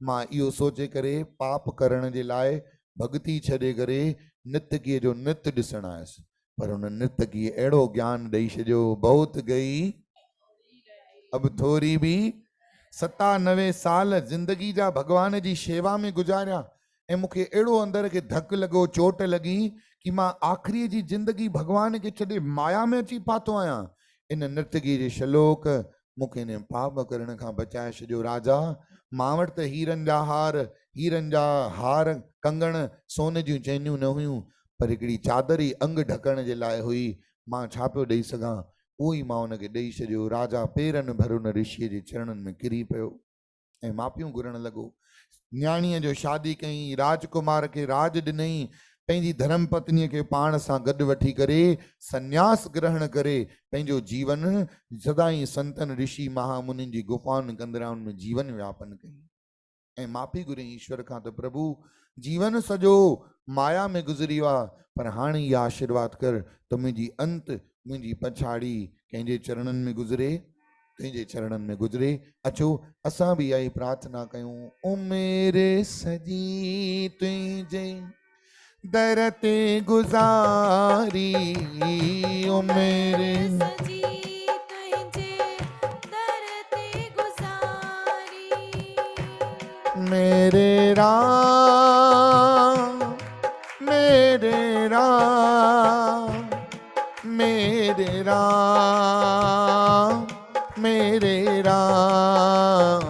मां इहो सोचे करे पाप करण जे लाइ भक्ति छॾे करे नृतकीअ जो नृत्य ॾिसण आयुसि, पर हुन नृतकीअ अहिड़ो ज्ञान ॾेई छॾियो, बहुत गई अब थोरी बि। 97 साल ज़िंदगी जा भगवान जी शेवा में गुज़ारिया, ऐं मूंखे अहिड़ो अंदर खे धक लॻो, चोट लॻी कि मां आख़िरी जी ज़िंदगी भगवान खे छॾे माया में अची पातो आहियां। इन नृतकी जे श्लोक मूंखे इन पाप करण खां बचाए छॾियो। राजा, मां वटि त हीरनि जा हार, कंगण, सोन जूं चैनियूं न हुयूं, पर हिकिड़ी चादर ई अंग ढकण जे लाइ हुई। मां छा पियो ॾेई सघां? उहो ई मां हुनखे ॾेई छॾियो। राजा पेरनि भर हुन ऋषिअ जे चरणनि में किरी पियो ऐं माफ़ियूं घुरण लॻो। न्याणीअ जो शादी कई, राजकुमार खे राज ॾिनई, पंहिंजी धर्म पत्नीअ खे पाण सां गॾु वठी करे संन्यास ग्रहण करे पंहिंजो जीवन सदाईं संतन ऋषि महामुनिन जी गुफ़ाउनि कंदराउनि में जीवन व्यापन कई ऐं माफ़ी घुरई ईश्वर खां त प्रभु जीवन सॼो माया में गुज़री वियो आहे, पर हाणे इहा आशीर्वाद कर त मुंहिंजी अंत, मुंहिंजी पछाड़ी कंहिंजे चरणनि में गुज़रे, तुंहिंजे चरणनि में गुज़रे। अचो असां बि इहा ई प्रार्थना कयूं। ओ मेरे सजी तुंहिंजे दर ते गुज़ारी, ओ मेरे सजी तुंहिंजे दर ते गुज़ारी, मेरे राम, मेरे राम, मेरे राम, मेरे राम,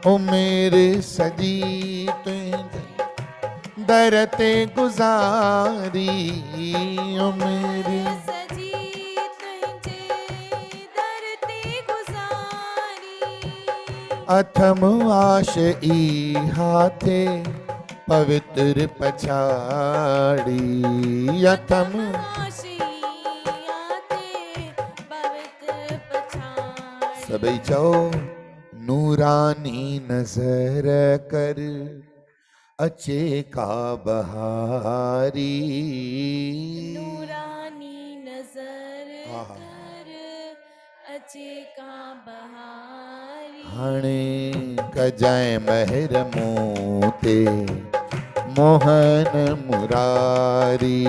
ओ मेरे सजी तुंहिंजे दर ते गुज़ारी, ओ मेरे सजी तुंहिंजे दर ते गुज़ारी, अथम आश ई हाथे पवित्र पछाड़ी, अथम आशिया ते पवित्र पछाड़ी, सभई चओ नूरानी नज़र कर अचे का बहारी, नूरानी नजर आहा। कर अचे का बहारी, हाणे कजाए महर मूं ते मोहन मुरारी,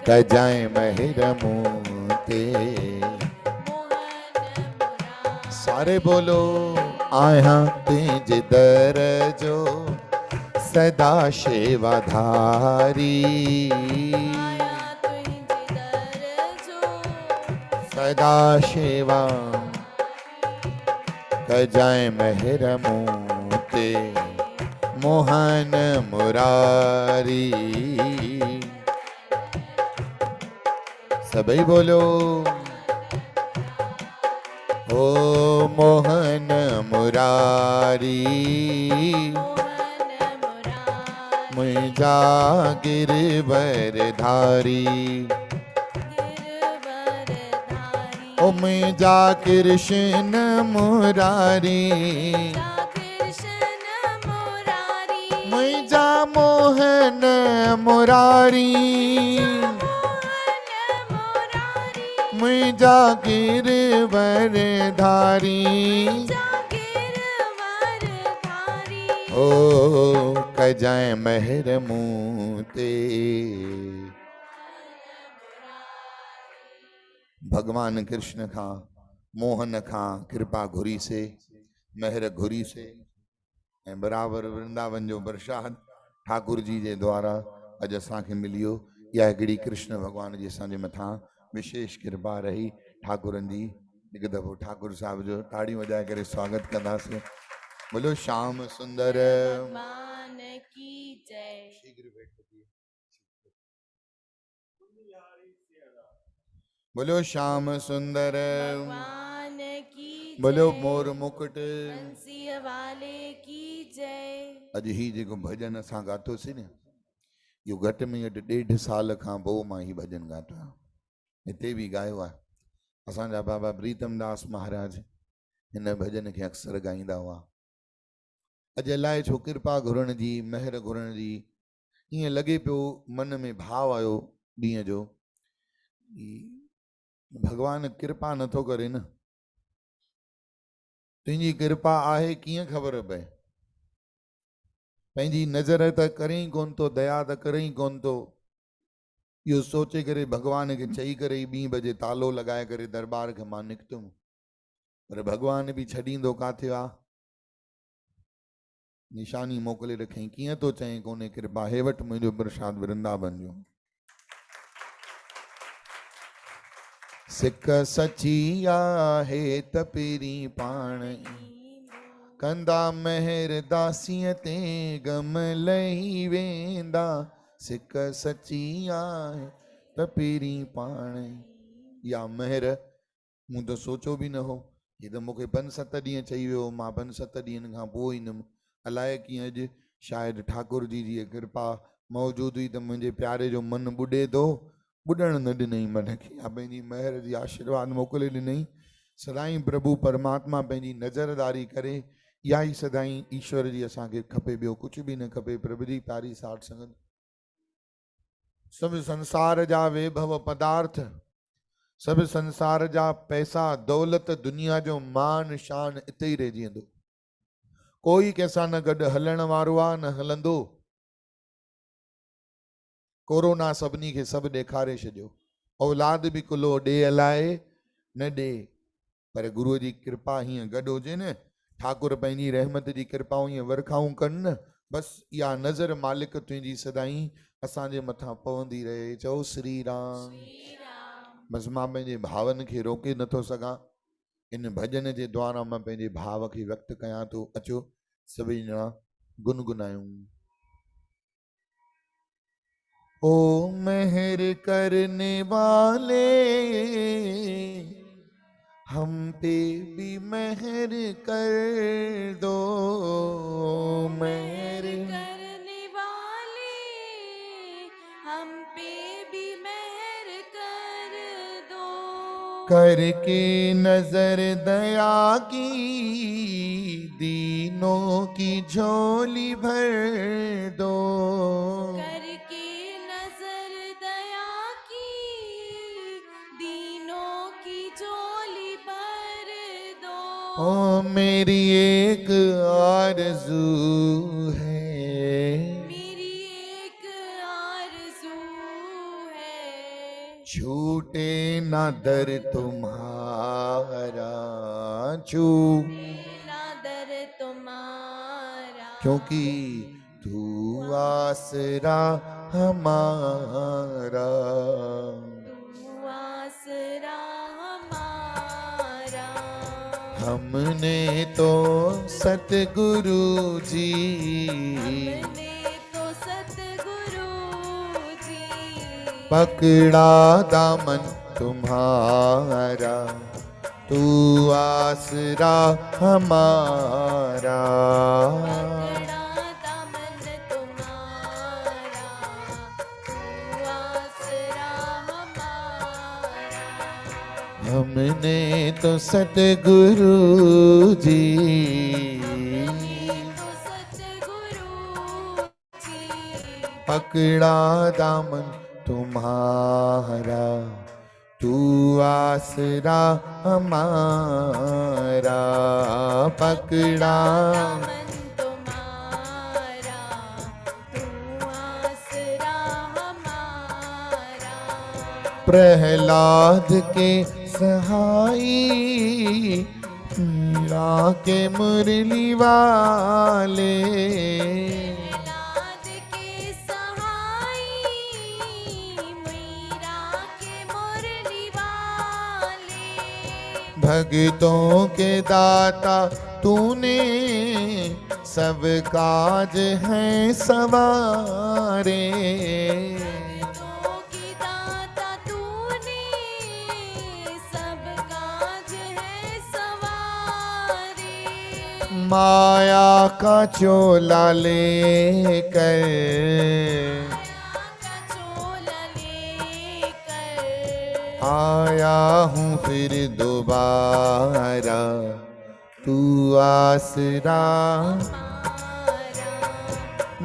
कजाए महर मूं ते मोहन मुरारी, सारे बोलो आया तुझे दर जो सदा शेवाधारी, आया तुझे दर जो सदा शेवा कजाए महर मूं ते मोहन मुरारी। सभई बोलो ओ मोहन मुरारी, मोहन मुरारी, मुझा गिरवर धारी, गिरवर धारी, ओ मुझा कृष्ण मुरारी, जा कृष्ण मुरारी, मुझा मोहन मुरारी, मोहन मुरारी, मुझा गिरवर धारी, जा गिरवर धारी, ओ कजाए महर मूं ते। भगवान कृष्ण खां, मोहन खां कृपा घुरी से, महर घुरी से, ऐं बराबरि वृंदावन जो प्रसाद ठाकुर जी जे द्वारा अॼु असांखे मिलियो। इहा हिकिड़ी कृष्ण भॻवान जी असांजे मथां विशेष कृपा रही ठाकुरनि जी। हिकु दफ़ो ठाकुर साहिब जो ताड़ियूं वॼाए करे स्वागत कंदासीं। बोलो श्याम सुंदर भगवान की जय। बोलो श्याम सुंदर भगवान की बोलो जय। मोर मुकुट। बंसीय वाले की जय। अॼु ही जेको भॼन असां ॻातोसीं न, इहो घटि में घटि 1.5 साल खां पोइ मां ही भॼन ॻातो आहे। हिते बि ॻायो आहे। असांजा बाबा प्रीतम दास महाराज हिन भॼन खे अक्सर ॻाईंदा हुआ। अॼु अलाए छो कृपा घुरण जी, महर घुरण जी, ईअं लॻे पियो, मन में भाव आयो ॾींहं जो, भगवान कृपा नथो करे न। तुंहिंजी कृपा आहे कीअं ख़बर पए? पंहिंजी नज़र त करें कोन थो, दया त करें कोन थो। इहो सोचे करे भगवान खे चई करे 2 बजे तालो लॻाए करे दरबार खे मां निकितुमि, पर भगवान बि छॾींदो काथे आहे? निशानी मोकिले रखई, कीअं तो चई कोन्हे कृपा, हे वटि मुंहिंजो प्रसाद वृंदावन जो। सिक सची आहे त पहिरीं पाण कंदा महर दासीअ ते गम लही वेंदा। सिक सची आहे त पहिरीं पाण या महर मूं त सोचो बि न हो। हे त मूंखे 5-7 ॾींहं चई वियो, मां 5-7 ॾींहंनि खां पोइ ईंदुमि। अलाए कीअं अॼु शायदि ठाकुर जी जी कृपा मौजूद हुई त मुंहिंजे प्यारे जो मन ॿुॾे थो, ॿुॾण न ॾिनई मन खे, पंहिंजी महर जी आशीर्वाद मोकिले ॾिनई। सदाईं प्रभु परमात्मा पंहिंजी नज़रदारी करे, इहा ई सदाईं ईश्वर जी असांखे खपे, ॿियो कुझु बि न खपे। प्रभु जी प्यारी साठ संगत, सभु संसार जा वैभव पदार्थ, सभु संसार जा पैसा दौलत, दुनिया जो मान शान इते ई रहिजी वेंदो। कोई कंहिंसां न गॾु हलण वारो आहे, न हलंदो। कोरोना सभिनी खे सभु ॾेखारे छॾियो। औलाद बि कुलो ॾे अलाए न ॾे, पर गुरूअ जी कृपा हीअं गॾु हुजे न, ठाकुर पंहिंजी रहमत जी कृपाऊं हीअं वर्खाऊं कनि न, बसि इहा नज़र मालिक तुंहिंजी सदाईं असांजे मथां पवंदी रहे। चओ श्री राम। बसि मां पंहिंजे भावनि खे रोके नथो सघां। इन भॼन जे द्वारा मां पंहिंजे भाव खे व्यक्त कयां थो। अचो सभई ॼणा गुनगुनायूं। ओ महर करने वाले हम पे भी महर कर दो। महर करने वाले हम पे भी महर कर दो। करके नजर दया की दीनों की झोली भर दो। करके नजर दया की दीनों की झोली भर दो। ओ मेरी एक आरज़ू है, मेरी एक आरज़ू है, छूटे ना दर तुम्हारा, ना दर तुम्हारा, क्योंकि तू आसरा हमारा। तू आसरा हमारा। हमने तो सतगुरु जी, हमने तो सतगुरु जी पकड़ा दामन तुम्हारा, तू आसरा हमारा। पकड़ा दामन तुम्हारा, तू आसरा हमारा। हमने तो सतगुरु जी, हमने तो सतगुरु जी पकड़ा दामन तुम्हारा, तू आसरा हमारा। पकड़ा दामन तुम्हारा, तू आसरा हमारा। प्रहलाद के सहाई, मीरा के मुरली वाले, प्रहलाद के सहाई, मीरा के मुरली भक्तों के दाता तूने, सब काज हैं सवारे। भक्तों की दाता तूने, सब काज है सवारे। माया का चोला लेकर, माया का चोला लेकर आया हूँ फिर दोबारा, तू आसरा। हमारा।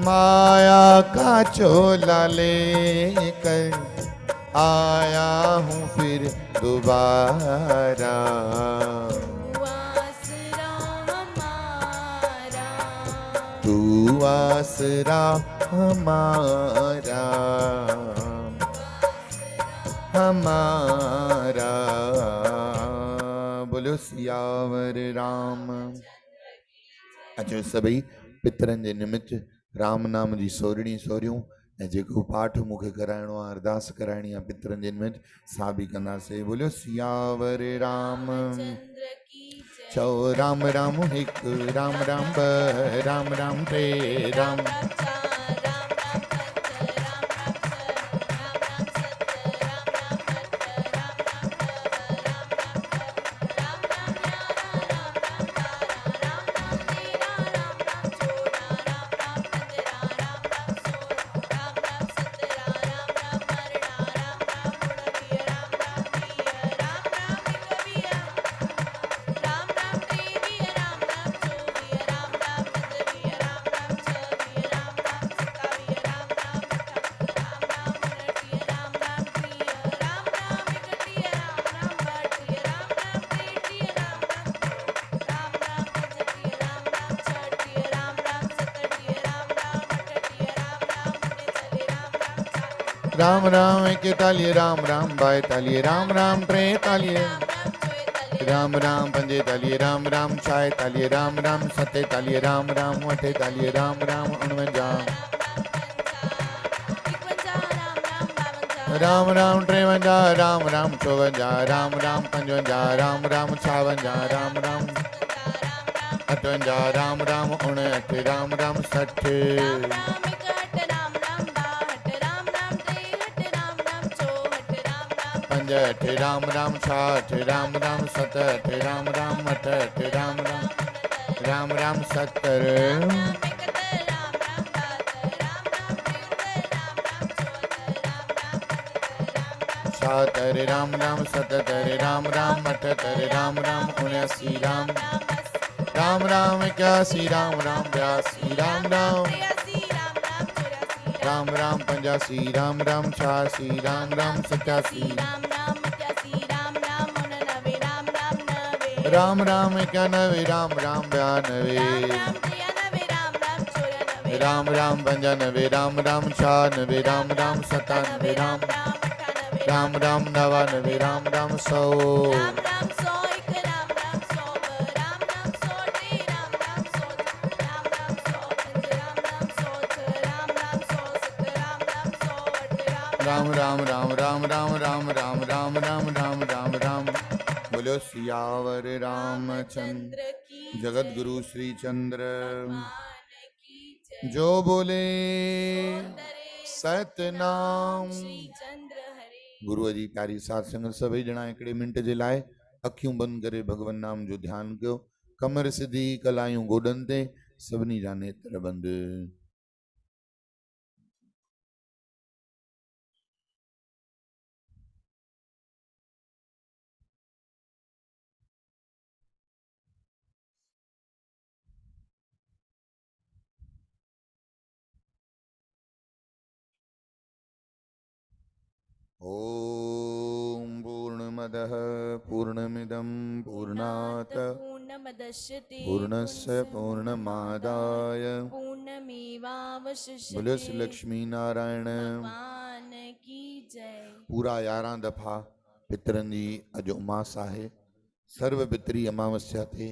माया का चोला लेकर आया हूँ फिर दोबारा, तू आसरा तू हमारा। आसरा हमारा, हमारा। बोलो सियावर राम। अचो सभई पितरनि जे निमित्त राम नाम जी सोरणी सोरियूं ऐं जेको पाठ मूंखे कराइणो आहे, अरदास कराइणी आहे पितरनि जे निमित्त, सा बि कंदासीं। बोलियो सियावर राम। रामचंद्र की जय। चओ राम राम हिकु, राम राम ॿ, राम राम टे, राम राम राम चार, राम राम पंच, राम राम छह, राम राम सत, राम राम अठ, राम राम नव, राम राम दह, राम राम ग्यारह, राम राम बारह, राम राम तेरह, राम राम चौदह, राम राम पंद्रह, राम राम सोलह, राम राम सत्रह, राम राम अरिड़हं, राम राम उणिवीह, राम राम वीह, राम राम एकवीह, राम राम टेवीह, राम राम चोवीह, राम राम पंजवीह, राम राम छवीह, राम राम सतावीह, राम राम अठावीह, राम राम उणटीह, राम राम टीह, राम राम एकटीह, राम राम ॿटीह, राम राम टेटीह, राम राम चोटीह, राम राम पंजटीह, राम राम छटीह, राम राम सतटीह, राम राम अठटीह, राम राम उणेतालीह, राम राम चालीह, राम राम एकतालीह, राम राम ॿाएतालीह, राम राम टेतालीह, राम राम चोएतालीह, राम राम पंजेतालीह, राम राम छाएतालीह, राम राम सतेतालीह, राम राम अठेतालीह, राम राम उणवंजाह, राम राम टेवंजाह, राम राम चोवंजाह, राम राम पंजवंजाह, राम राम छावंजाह, राम राम अठवंजाह, राम राम उणहठि, राम राम सठि, पंजहठि, राम राम छाहठि, राम राम सतहठि, राम राम अठहठि, राम राम राम राम सत्तरि, छाहत्तरि, राम राम सतहत्तरि, राम राम अठहत्तरि, राम राम उन्यासी, राम राम राम इक्यासी, राम राम बयासी, राम राम राम राम पंजासी, राम राम छियासी, राम राम सत्यासी, राम राम इक्यानवे, राम राम बयानवे, राम राम पंजानवे, राम राम छियानवे, राम राम सतानवे, राम राम राम नवानवे, राम राम सौ, राम राम राम राम राम राम राम राम राम राम राम राम। बोलो सियावर रामचंद्र जगत गुरु श्री चंद्र जो बोले सतनाम। गुरु जी प्यारी साध संगत सभी जना हिकिड़े मिंट जे लाइ अखियूं बंदि करे भगवान नाम जो ध्यान कयो। कमर सिधी कलायूं गोडनि ते, सभिनी जा नेत्र बंदि। ओम पूर्णमदः पूर्णमिदं पूर्णात् पूर्णस्य पूर्णमादाय पूर्णमेवावशिष्यते। बोलो श्री लक्ष्मी नारायण। भगवान की जय। पूरा 11 दफ़ा पितरनि जी अॼु उमास आहे। सर्व पितरी अमावस्या ते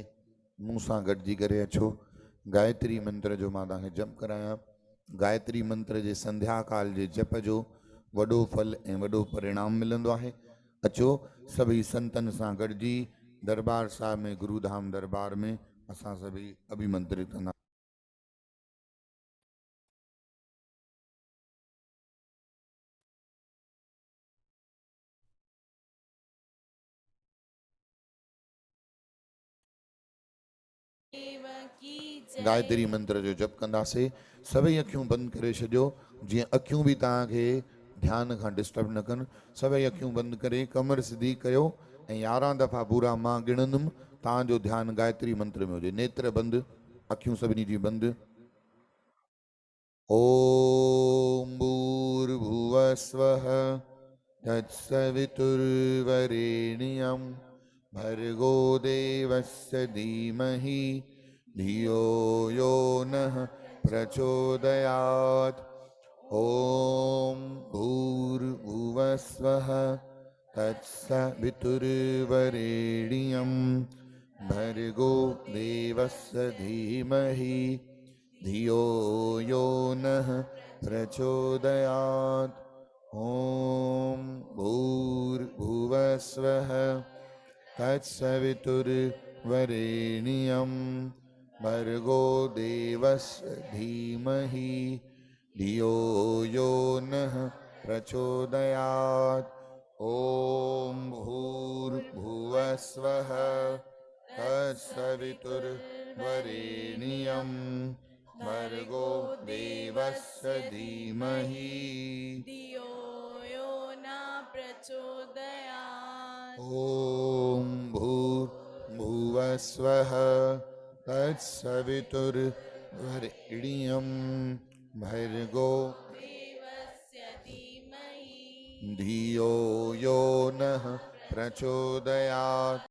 मूं सां गॾिजी करे अचो। गायत्री मंत्र जो मां तव्हांखे जप करायां। गायत्री मंत्र जे संध्या काल जे जप जो वॾो फल ऐं वॾो परिणाम मिलंदो आहे। अचो सभई संतनि सां गॾिजी दरबार साहिब में गुरुधाम दरबार में असां सभी अभिमंत्रित कंदा। देव की जय। गायत्री मंत्र जो जप कंदासीं। सभई अखियूं बंदि करे छॾियो, जीअं अखियूं बि तव्हांखे ध्यान खां डिस्टर्ब न कनि। सभई अखियूं बंदि करे कमर सिधी कयो ऐं 11 दफ़ा पूरा मां गिणंदुमि, तव्हांजो ध्यानु गायत्री मंत्र में हुजे। नेत्र बंदि, अखियूं सभिनी जी बंदि। ओम भूर्भुवः स्वः तत्सवितुर्वरेण्यं भर्गो देवस्य धीमहि धियो यो नः प्रचोदयात्। ओम भूर्भुवः स्वः तत्सवितुर्वरेण्यं भर्गो देवस्य धीमहि धियो यो नः प्रचोदयात्। ओम भूर्भुवः स्वः तत्सवितुर्वरेण्यं भर्गो देवस्य धीमहि धियो यो नः प्रचोदयात्। ओम भूर्भुवः स्वः तत्सवितुर्वरेण्यं भर्गो देवस्य धीमहि धियो यो न प्रचोदयात्। ओम भूर्भुवः स्वः तत्सवितुर्वरेण्यं भर्गो देवस्य धीमहि धियो यो नः प्रचोदयात्।